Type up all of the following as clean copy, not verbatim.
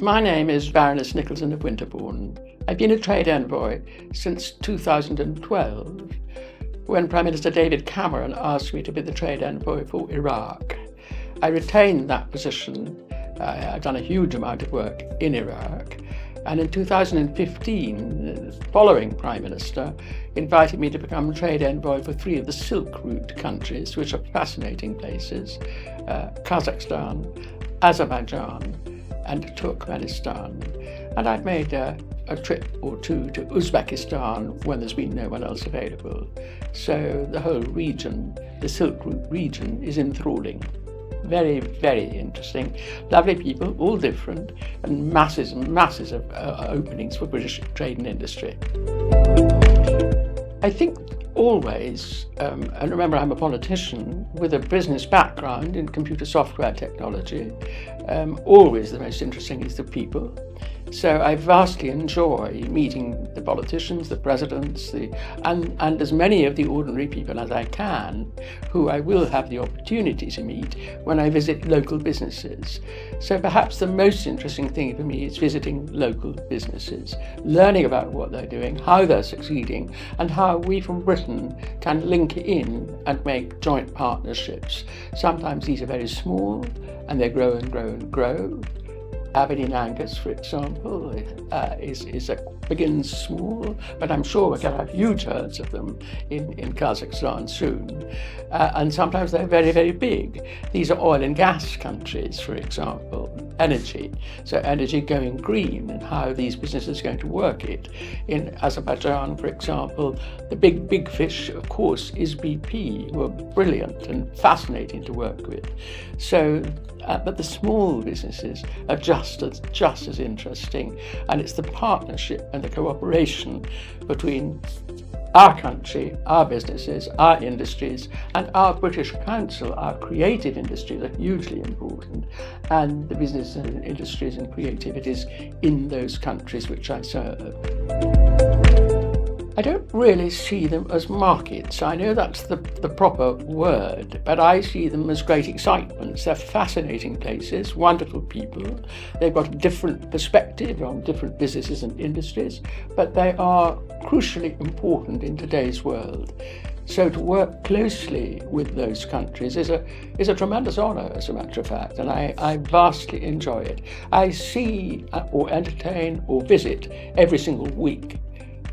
My name is Baroness Nicholson of Winterbourne. I've been a trade envoy since 2012, when Prime Minister David Cameron asked me to be the trade envoy for Iraq. I retained that position. I've done a huge amount of work in Iraq. And in 2015, the following Prime Minister invited me to become trade envoy for 3 of the Silk Route countries, which are fascinating places: Kazakhstan, Azerbaijan, and Turkmenistan. And I've made a trip or 2 to Uzbekistan when there's been no one else available. So the whole region, the Silk Route region, is enthralling. Very, very interesting. Lovely people, all different, and masses and masses of openings for British trade and industry. I think always, and remember I'm a politician with a business background in computer software technology, always the most interesting is the people. So I vastly enjoy meeting the politicians, the presidents, and as many of the ordinary people as I can, who I will have the opportunity to meet when I visit local businesses. So perhaps the most interesting thing for me is visiting local businesses, learning about what they're doing, how they're succeeding, and how we from Britain can link in and make joint partnerships. Sometimes these are very small, and they grow and grow and grow. Aberdeen Angus, for example, begins small, but I'm sure we're going to have huge herds of them in Kazakhstan soon. And sometimes they're very, very big. These are oil and gas countries, for example, energy. So energy going green and how these businesses are going to work it. In Azerbaijan, for example, the big fish, of course, is BP, who are brilliant and fascinating to work with. So, but the small businesses are just as interesting, and it's the partnership and the cooperation between our country, our businesses, our industries, and our British Council. Our creative industries are hugely important, and the business and industries and creativities in those countries which I serve. I don't really see them as markets. I know that's the proper word, but I see them as great excitements. They're fascinating places, wonderful people. They've got a different perspective on different businesses and industries, but they are crucially important in today's world. So to work closely with those countries is a tremendous honour, as a matter of fact, and I vastly enjoy it. I see or entertain or visit every single week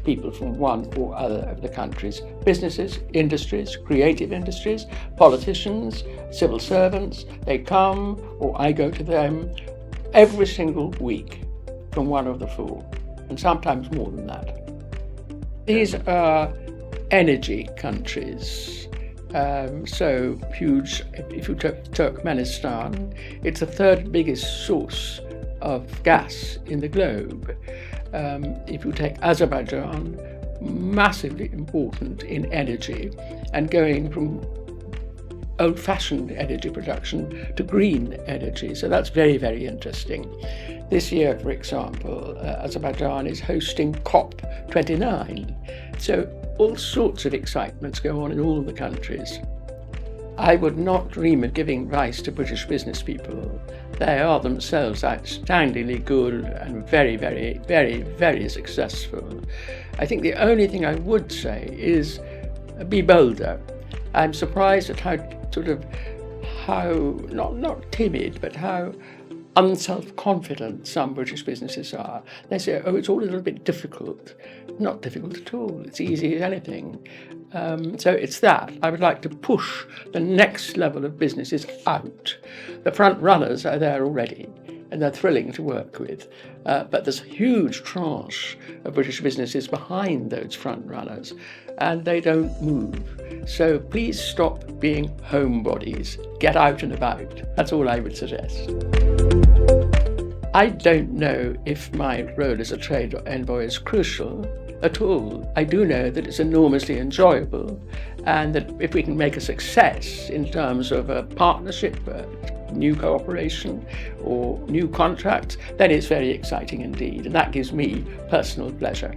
people from one or other of the countries, businesses, industries, creative industries, politicians, civil servants. They come or I go to them every single week from one of the 4, and sometimes more than that. These are energy countries. So huge. If you took Turkmenistan, it's the 3rd biggest source of gas in the globe. If you take Azerbaijan, massively important in energy and going from old-fashioned energy production to green energy. So that's very, very interesting. This year, for example, Azerbaijan is hosting COP29. So all sorts of excitements go on in all the countries. I would not dream of giving advice to British business people. They are themselves outstandingly good and very, very, very, very successful. I think the only thing I would say is be bolder. I'm surprised at how not timid, but how unself-confident some British businesses are. They say, oh, it's all a little bit difficult. Not difficult at all. It's easy as anything. So it's that. I would like to push the next level of businesses out. The front runners are there already, and they're thrilling to work with. But there's a huge tranche of British businesses behind those front runners, and they don't move. So please stop being homebodies. Get out and about. That's all I would suggest. I don't know if my role as a trade envoy is crucial at all. I do know that it's enormously enjoyable, and that if we can make a success in terms of a partnership, new cooperation or new contracts, then it's very exciting indeed, and that gives me personal pleasure.